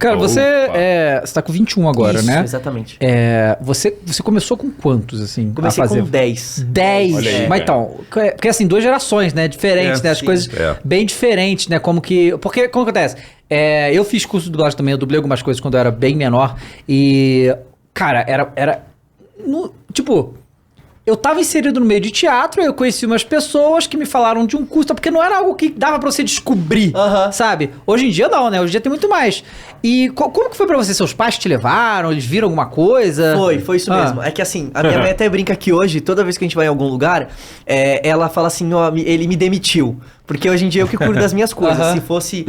Cara, você tá com 21 agora, Isso, né? Exatamente. Você começou com quantos, assim, Comecei a fazer? com 10. 10? Olha aí, Mas cara. então, porque assim, 2 gerações, né? Diferentes, né? As sim. coisas bem diferentes, né? Porque, como acontece? Eu fiz curso de dublagem também, eu dublei algumas coisas quando eu era bem menor. E, cara, tipo... Eu tava inserido no meio de teatro, eu conheci umas pessoas que me falaram de um curso, porque não era algo que dava pra você descobrir, sabe? Hoje em dia não, né? Hoje em dia tem muito mais. E como que foi pra você? Seus pais te levaram? Eles viram alguma coisa? Foi isso mesmo. É que assim, a minha mãe até brinca que hoje, toda vez que a gente vai em algum lugar, ela fala assim, ó, ele me demitiu. Porque hoje em dia eu que cuido das minhas coisas. Se fosse,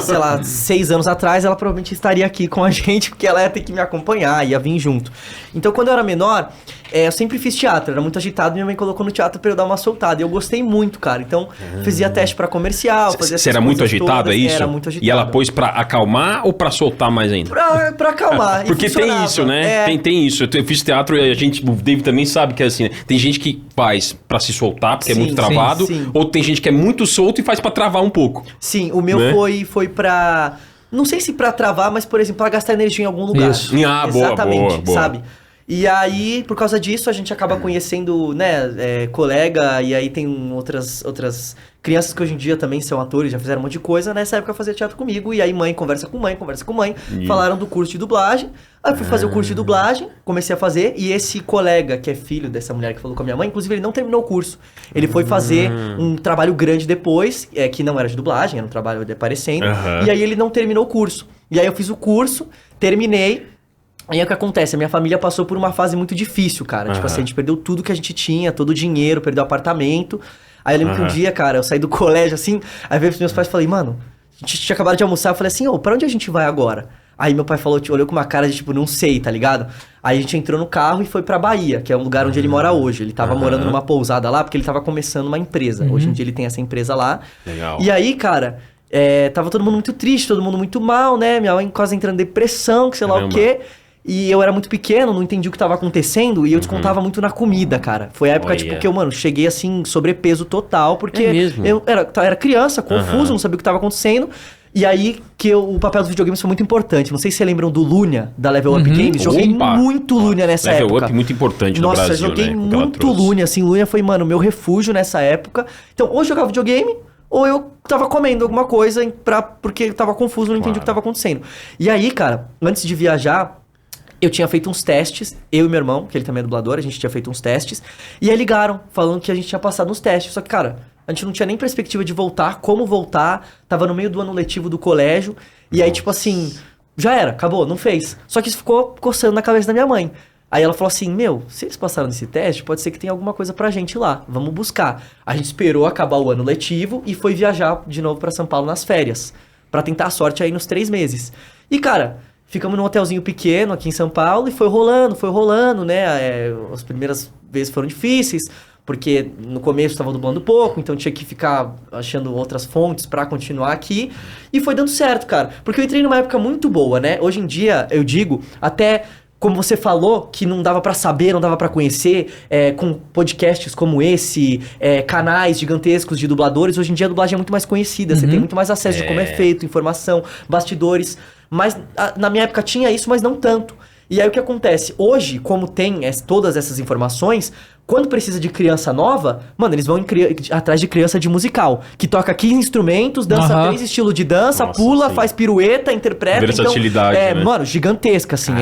sei lá, 6 anos atrás, ela provavelmente estaria aqui com a gente, porque ela ia ter que me acompanhar, ia vir junto. Então, quando eu era menor, eu sempre fiz teatro, era muito agitado, minha mãe colocou no teatro pra eu dar uma soltada. E eu gostei muito, cara. Então, fazia teste pra comercial, fazia Você era muito agitado, é isso? Era muito agitado. E ela pôs pra acalmar ou pra soltar mais ainda? Pra acalmar. e Porque tem funcionava. isso, né? Tem isso. Eu fiz teatro e o David também sabe que é assim, né? Tem gente que faz pra se soltar, porque é Sim, muito travado, sim. ou tem gente que é muito solto e faz pra travar um pouco. Sim, o meu Né? foi pra... Não sei se pra travar, mas, por exemplo, pra gastar energia em algum lugar. Isso. Ah, boa, Exatamente, boa. sabe? E aí, por causa disso, a gente acaba conhecendo, né, colega, e aí tem outras crianças que hoje em dia também são atores, já fizeram um monte de coisa. Nessa época fazia teatro comigo, e aí mãe conversa com mãe, falaram do curso de dublagem. Aí eu fui fazer o curso de dublagem, comecei a fazer, e esse colega, que é filho dessa mulher que falou com a minha mãe, inclusive ele não terminou o curso. Ele foi fazer um trabalho grande depois, que não era de dublagem, era um trabalho de aparecendo, e aí ele não terminou o curso. E aí eu fiz o curso, terminei. Aí é o que acontece, a minha família passou por uma fase muito difícil, cara. Tipo assim, a gente perdeu tudo que a gente tinha, todo o dinheiro, perdeu o apartamento. Aí eu lembro que um dia, cara, eu saí do colégio assim, aí veio pros meus pais e falei, mano, a gente tinha acabado de almoçar, eu falei assim, pra onde a gente vai agora? Aí meu pai falou, olhou com uma cara de tipo, não sei, tá ligado? Aí a gente entrou no carro e foi pra Bahia, que é um lugar onde ele mora hoje. Ele tava morando numa pousada lá, porque ele tava começando uma empresa. Hoje em dia ele tem essa empresa lá. Legal. E aí, cara, tava todo mundo muito triste, todo mundo muito mal, né? Minha mãe quase entrando em depressão, que sei lá o quê. E eu era muito pequeno, não entendi o que tava acontecendo, e eu descontava muito na comida, cara. Foi a época, tipo, que eu, mano, cheguei assim, sobrepeso total, porque eu era criança, confuso, não sabia o que tava acontecendo. E aí que o papel dos videogames foi muito importante. Não sei se vocês lembram do Lunia, da Level Up Games. Joguei muito Lunia nessa época. Level Up muito importante no Brasil, Nossa, joguei né? muito Lunia, assim. Lunia foi, mano, meu refúgio nessa época. Então, ou eu jogava videogame, ou eu tava comendo alguma coisa porque eu tava confuso, não entendi o que tava acontecendo. E aí, cara, antes de viajar, eu tinha feito uns testes, eu e meu irmão, que ele também é dublador, a gente tinha feito uns testes. E aí ligaram, falando que a gente tinha passado nos testes. Só que, cara, a gente não tinha nem perspectiva de voltar, como voltar. Tava no meio do ano letivo do colégio. E aí, tipo assim, já era, acabou, não fez. Só que isso ficou coçando na cabeça da minha mãe. Aí ela falou assim, se eles passaram nesse teste, pode ser que tenha alguma coisa pra gente lá. Vamos buscar. A gente esperou acabar o ano letivo e foi viajar de novo pra São Paulo nas férias. Pra tentar a sorte aí nos 3 meses. E, cara, ficamos num hotelzinho pequeno aqui em São Paulo e foi rolando, né? As primeiras vezes foram difíceis, porque no começo estava dublando pouco, então tinha que ficar achando outras fontes pra continuar aqui. E foi dando certo, cara. Porque eu entrei numa época muito boa, né? Hoje em dia, eu digo, até como você falou, que não dava pra saber, não dava pra conhecer, com podcasts como esse, canais gigantescos de dubladores, hoje em dia a dublagem é muito mais conhecida, você tem muito mais acesso de como é feito, informação, bastidores. Mas na minha época tinha isso, mas não tanto. E aí o que acontece? Hoje, como tem todas essas informações, quando precisa de criança nova, mano, eles vão atrás de criança de musical, que toca 15 instrumentos, dança 3 estilos de dança, pula, faz pirueta, interpreta. Versatilidade, então, né? Mano, gigantesca, assim.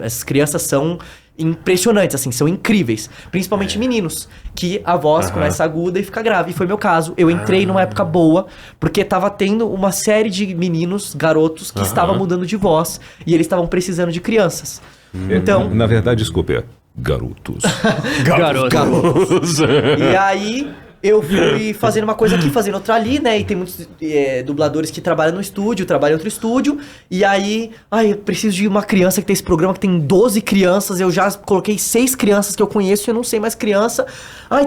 Essas crianças são impressionantes, assim, são incríveis. Principalmente meninos, que a voz começa aguda e fica grave. E foi meu caso. Eu entrei numa época boa, porque tava tendo uma série de meninos, garotos, que estavam mudando de voz. E eles estavam precisando de crianças. Então... Na verdade, desculpe, garotos. Garotos. E aí... eu fui fazendo uma coisa aqui, fazendo outra ali, né? E tem muitos dubladores que trabalham no estúdio, trabalham em outro estúdio. E aí, eu preciso de uma criança que tem esse programa que tem 12 crianças. Eu já coloquei 6 crianças que eu conheço e eu não sei mais criança.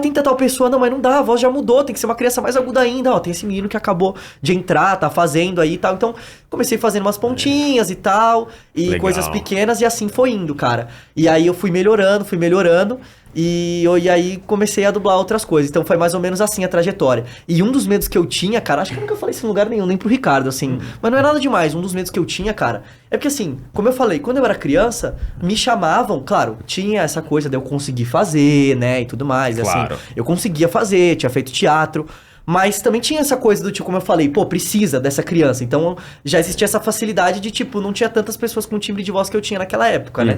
Tenta tal pessoa. Não, mas não dá, a voz já mudou, tem que ser uma criança mais aguda ainda. Tem esse menino que acabou de entrar, tá fazendo aí e tal. Então, comecei fazendo umas pontinhas e tal. E Legal. coisas pequenas e assim foi indo, cara. E aí eu fui melhorando. E aí comecei a dublar outras coisas. Então foi mais ou menos assim a trajetória. E um dos medos que eu tinha, cara, acho que eu nunca falei isso em lugar nenhum, nem pro Ricardo, assim. Mas não é nada demais. Um dos medos que eu tinha, cara, é porque assim, como eu falei, quando eu era criança, me chamavam, claro, tinha essa coisa de eu conseguir fazer, né, e tudo mais. Claro. Assim, eu conseguia fazer, tinha feito teatro. Mas também tinha essa coisa do tipo, como eu falei, pô, precisa dessa criança. Então já existia essa facilidade de tipo, não tinha tantas pessoas com o timbre de voz que eu tinha naquela época, né?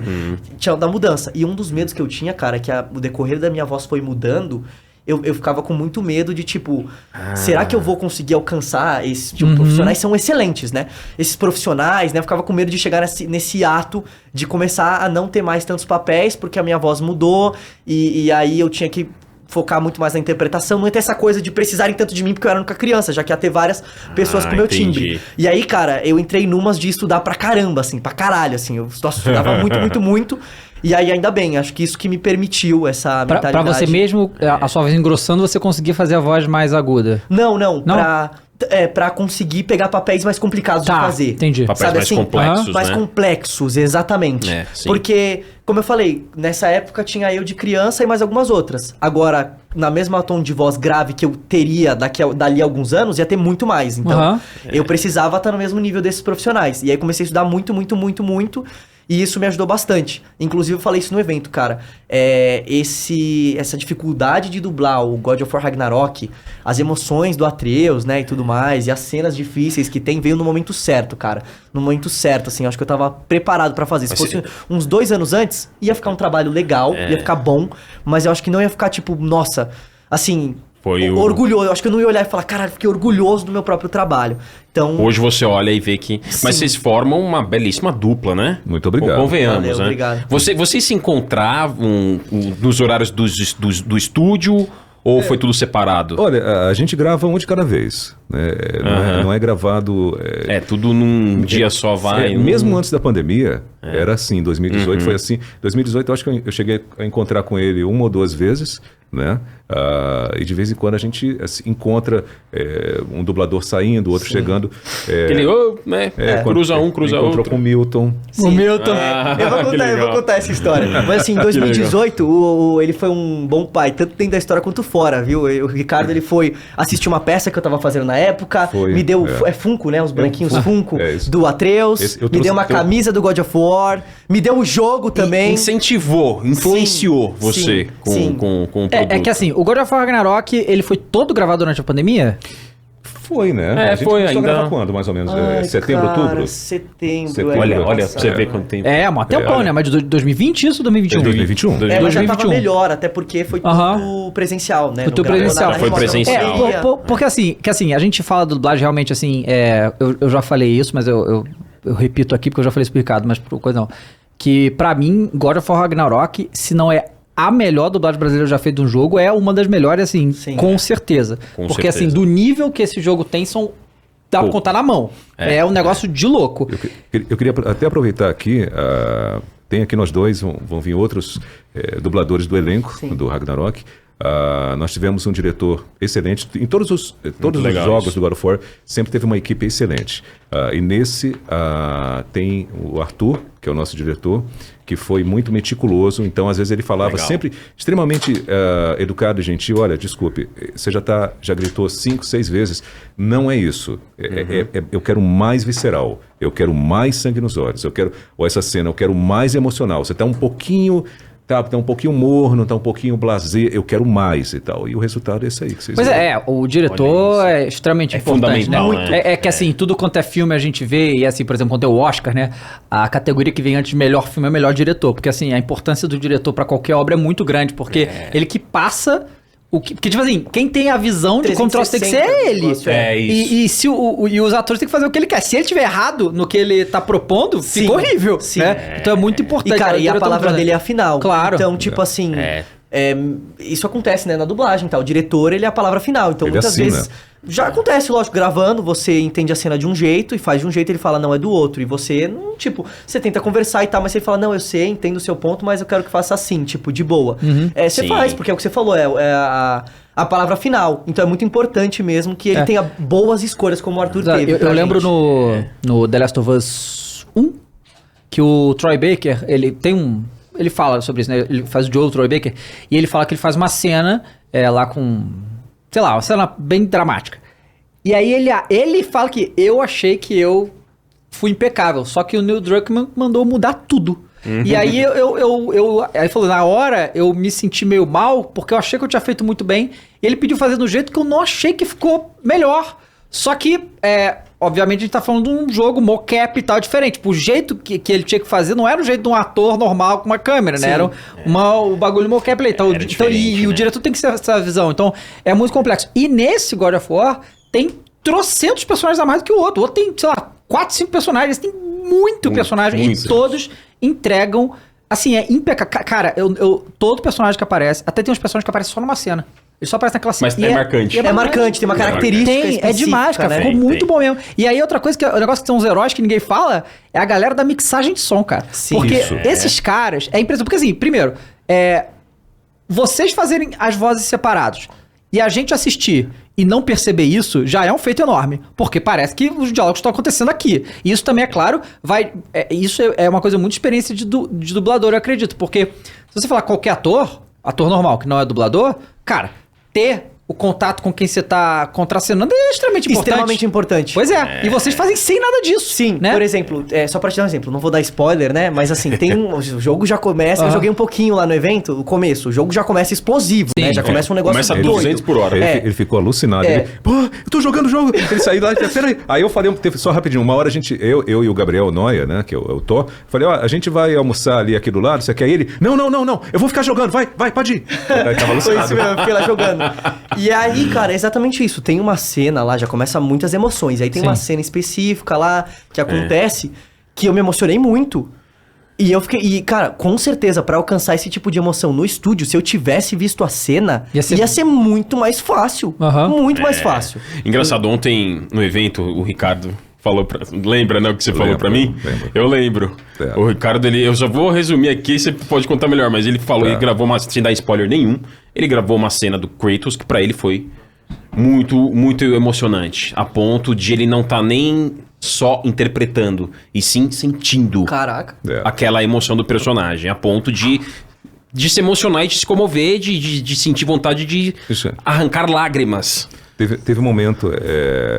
Tinha da mudança. E um dos medos que eu tinha, cara, que o decorrer da minha voz foi mudando, eu ficava com muito medo de tipo, será que eu vou conseguir alcançar esses tipo, profissionais? São excelentes, né? Esses profissionais, né? Eu ficava com medo de chegar nesse ato de começar a não ter mais tantos papéis, porque a minha voz mudou e aí eu tinha que focar muito mais na interpretação, não ia ter essa coisa de precisarem tanto de mim porque eu era a única criança, já que ia ter várias pessoas com o meu timbre. E aí, cara, eu entrei numas de estudar pra caramba, assim, pra caralho, assim, eu estudava muito, e aí ainda bem, acho que isso que me permitiu essa mentalidade. Pra você mesmo, a sua voz engrossando, você conseguia fazer a voz mais aguda? Não? Pra conseguir pegar papéis mais complicados de fazer. Entendi. Papéis mais complexos, mais complexos, exatamente. Porque, como eu falei, nessa época tinha eu de criança e mais algumas outras. Agora, na mesma tom de voz grave que eu teria dali a alguns anos, ia ter muito mais. Então, eu precisava estar no mesmo nível desses profissionais. E aí comecei a estudar muito. E isso me ajudou bastante. Inclusive, eu falei isso no evento, cara. Essa dificuldade de dublar o God of War Ragnarok, as emoções do Atreus, né, e tudo mais, e as cenas difíceis que tem, veio no momento certo, cara. No momento certo, assim, acho que eu tava preparado pra fazer. Se fosse uns 2 anos antes, ia ficar um trabalho legal, ia ficar bom, mas eu acho que não ia ficar, tipo, nossa, assim... orgulhoso, eu acho que eu não ia olhar e falar, caralho, fiquei orgulhoso do meu próprio trabalho. Então... Hoje você olha e vê que... Sim. Mas vocês formam uma belíssima dupla, né? Muito obrigado. Convenhamos, Valeu, né? obrigado. Vocês se encontravam nos horários do estúdio ou foi tudo separado? Olha, a gente grava um de cada vez, né? Não é gravado... tudo num dia só vai... Mesmo antes da pandemia, era assim. 2018 foi assim. 2018 eu acho que eu cheguei a encontrar com ele 1 ou 2 vezes, né? E de vez em quando a gente encontra um dublador saindo, outro chegando. Cruza um, cruza outro. Encontrou com o Milton. Sim. O Milton. Eu vou contar essa história. Mas assim, em 2018, ele foi um bom pai, tanto dentro da história quanto fora, viu? O Ricardo, ele foi assistir uma peça que eu tava fazendo na época, me deu, Funko, né? Os branquinhos Funko do Atreus, me deu uma camisa do God of War, me deu o jogo também. Incentivou, influenciou você com o produto. É que assim, o God of War Ragnarok, ele foi todo gravado durante a pandemia? Foi, né? A gente foi começou a ainda. gravar quando, mais ou menos? Setembro, cara, outubro? Setembro. Olha, pra você ver quanto tempo. Um tempão, né? Mas de 2020 isso ou 2021? 2021. Mas já tava 2021. melhor, até porque foi tudo presencial, né? Tudo presencial. Foi presencial. Porque assim, a gente fala do dublagem realmente assim, eu já falei isso, mas eu repito aqui porque eu já falei isso pro Ricardo, mas por coisa não. Que pra mim, God of War Ragnarok, se não é a melhor dublagem brasileira já feita de um jogo, é uma das melhores, assim, com certeza. Porque assim, do nível que esse jogo tem, dá pra contar na mão. É um negócio de louco. Eu queria até aproveitar aqui, tem aqui nós dois, vão vir outros dubladores do elenco do Ragnarok. Nós tivemos um diretor excelente. Em todos os jogos do God of War, sempre teve uma equipe excelente. E nesse tem o Arthur, que é o nosso diretor, que foi muito meticuloso. Então, às vezes, ele falava sempre extremamente educado e gentil. Olha, desculpe, você já gritou 5, 6 vezes. Não é isso. Eu quero mais visceral. Eu quero mais sangue nos olhos. Ou essa cena, eu quero mais emocional. Você está um pouquinho... Tá um pouquinho morno, tá um pouquinho blasé, eu quero mais e tal. E o resultado é esse aí que vocês viram. O diretor é extremamente importante, fundamental, né? Que assim, tudo quanto é filme a gente vê, e assim, por exemplo, quando é o Oscar, né? A categoria que vem antes de melhor filme é melhor diretor. Porque assim, a importância do diretor pra qualquer obra é muito grande, porque ele que passa... Porque, tipo assim, quem tem a visão de como o troço tem que ser é ele. Isso. E os atores têm que fazer o que ele quer. Se ele estiver errado no que ele tá propondo, fica horrível. Sim. Né? Então é muito importante. E, cara, a palavra dele é a final. Claro. Então, tipo assim... isso acontece, né, na dublagem, tá? O diretor, ele é a palavra final. Então, muitas vezes... Já acontece, lógico, gravando, você entende a cena de um jeito e faz de um jeito, ele fala, não, é do outro. E você, você tenta conversar e tal, mas você fala, não, eu sei, entendo o seu ponto, mas eu quero que faça assim, tipo, de boa. Você faz, porque é o que você falou, a palavra final. Então é muito importante mesmo que ele tenha boas escolhas, como o Arthur teve. Eu lembro no The Last of Us 1, que o Troy Baker, ele tem ele fala sobre isso, né? Ele faz o Joel Troy Baker, e ele fala que ele faz uma cena lá com, sei lá, uma cena bem dramática. E aí ele fala que eu achei que eu fui impecável, só que o Neil Druckmann mandou mudar tudo. E aí aí falou, na hora eu me senti meio mal, porque eu achei que eu tinha feito muito bem, e ele pediu fazer do jeito que eu não achei que ficou melhor. Só que, obviamente a gente tá falando de um jogo mocap e tal, diferente. Tipo, o jeito que ele tinha que fazer não era o jeito de um ator normal com uma câmera, né? Era o bagulho mocap ali. Então, o diretor tem que ser essa visão. Então, é muito complexo. E nesse God of War, tem trocentos personagens a mais do que o outro. O outro tem, sei lá, 4, 5 personagens. Tem muito personagem. E todos entregam... Assim, é impecável. Cara, todo personagem que aparece... Até tem uns personagens que aparecem só numa cena. Ele só aparece naquela cena. Mas é marcante. É marcante, tem uma característica é demais, cara. né? Ficou muito bom mesmo. E aí, outra coisa, o negócio que são os heróis que ninguém fala, é a galera da mixagem de som, cara. Sim. Porque Isso. esses caras... É impressionante. Porque assim, primeiro, vocês fazerem as vozes separados e a gente assistir e não perceber isso, já é um feito enorme. Porque parece que os diálogos estão acontecendo aqui. E isso também, é claro, isso é uma coisa muito experiência de dublador, eu acredito. Porque se você falar qualquer ator normal, que não é dublador, cara, ter o contato com quem você tá contracenando é extremamente importante. Extremamente importante. Pois é. E vocês fazem sem nada disso. Sim, né? Por exemplo, só pra te dar um exemplo, não vou dar spoiler, né? Mas assim, o jogo já começa, eu joguei um pouquinho lá no evento, o começo, o jogo já começa explosivo, né? Já começa um negócio Começa a doido. 200 por hora. Ele ficou alucinado. Ele, pô, eu tô jogando o jogo. Ele saiu lá, peraí. Aí eu falei, só rapidinho, uma hora eu e o Gabriel Noia, né, que é o Thor, falei, a gente vai almoçar ali aqui do lado, você quer ele? Não, eu vou ficar jogando, vai, pode ir. Aí tava Foi alucinado. isso mesmo, eu fiquei lá jogando. E aí, cara, é exatamente isso. Tem uma cena lá, já começa muitas emoções. Aí tem uma cena específica lá que acontece que eu me emocionei muito. E eu fiquei. E, cara, com certeza, pra alcançar esse tipo de emoção no estúdio, se eu tivesse visto a cena, ia ser muito mais fácil. Muito mais fácil. Engraçado, ontem no evento, o Ricardo falou lembra, né, o que você falou pra mim? Lembro. Eu lembro. O Ricardo, eu já vou resumir aqui, você pode contar melhor, mas ele falou, ele gravou sem dar spoiler nenhum, ele gravou uma cena do Kratos que pra ele foi muito, muito emocionante, a ponto de ele não tá nem só interpretando, e sim sentindo aquela emoção do personagem, a ponto de se emocionar e de se comover, de sentir vontade de arrancar lágrimas. Teve um momento,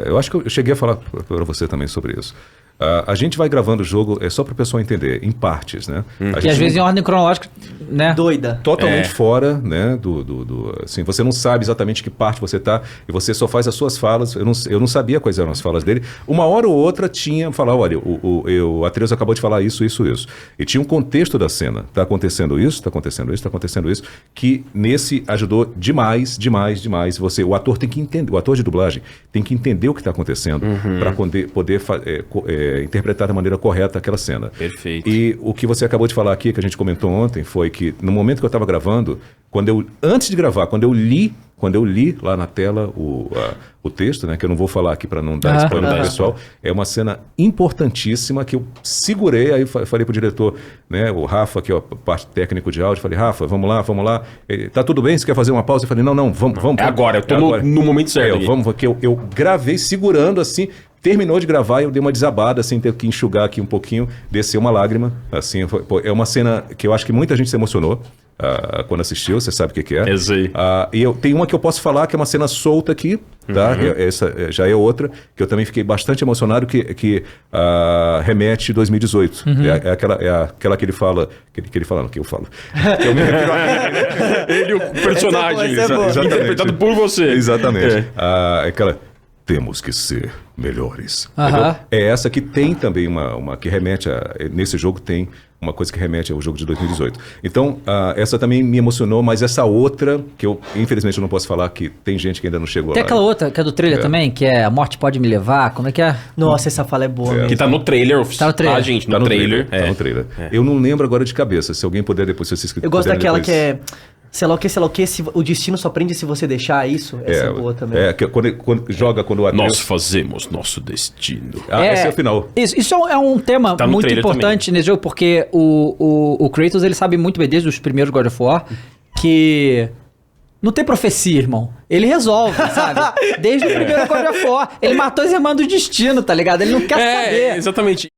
eu acho que eu cheguei a falar para você também sobre isso. A gente vai gravando o jogo só para o pessoal entender, em partes, né? E às vezes em ordem cronológica, né? Doida. Totalmente fora, né? Assim, você não sabe exatamente que parte você tá e você só faz as suas falas. Eu não sabia quais eram as falas dele. Uma hora ou outra falar, olha, o Atreus acabou de falar isso. E tinha um contexto da cena. Tá acontecendo isso, que nesse ajudou demais. O ator tem que entender, o ator de dublagem tem que entender o que está acontecendo para poder interpretar da maneira correta aquela cena. Perfeito. E o que você acabou de falar aqui, que a gente comentou ontem, foi que no momento que eu estava gravando, antes de gravar, quando eu li lá na tela o texto, né, que eu não vou falar aqui para não dar spoiler pro pessoal, é uma cena importantíssima que eu segurei, aí falei pro diretor, né, o Rafa, que é a parte técnico de áudio, falei, Rafa, vamos lá. Ele, tá tudo bem? Você quer fazer uma pausa? Eu falei, não, vamos. É agora, eu tô no momento certo. Eu gravei segurando assim. Terminou de gravar e eu dei uma desabada, assim, ter que enxugar aqui um pouquinho, desceu uma lágrima, assim, é uma cena que eu acho que muita gente se emocionou quando assistiu, você sabe o que é. Eu sei. E tem uma que eu posso falar, que é uma cena solta aqui, tá? Essa já é outra, que eu também fiquei bastante emocionado, que remete a 2018. É aquela que ele fala, que ele fala, não, que eu falo. Que eu me refiro a ele, o personagem, interpretado por você. Exatamente. Aquela... Temos que ser melhores. É essa que tem também uma que remete nesse jogo tem uma coisa que remete ao jogo de 2018. Então, essa também me emocionou, mas essa outra, que eu infelizmente não posso falar, que tem gente que ainda não chegou lá. Tem aquela outra, que é do trailer também, que é A Morte Pode Me Levar, como é que é? Nossa, essa fala é boa mesmo. Que tá no trailer oficial. Tá no trailer. Gente, Tá no trailer. Tá no trailer. Eu não lembro agora de cabeça, se alguém puder depois, se vocês Eu gosto daquela depois... que é... Sei lá o que, o destino só prende se você deixar isso. Essa é boa também. Quando o Atreus... Nós fazemos nosso destino. Esse é o final. Isso é um tema muito importante nesse jogo, porque o Kratos, ele sabe muito bem, desde os primeiros God of War, que não tem profecia, irmão. Ele resolve, sabe? Desde o primeiro God of War. Ele matou os irmãos do destino, tá ligado? Ele não quer saber. Exatamente.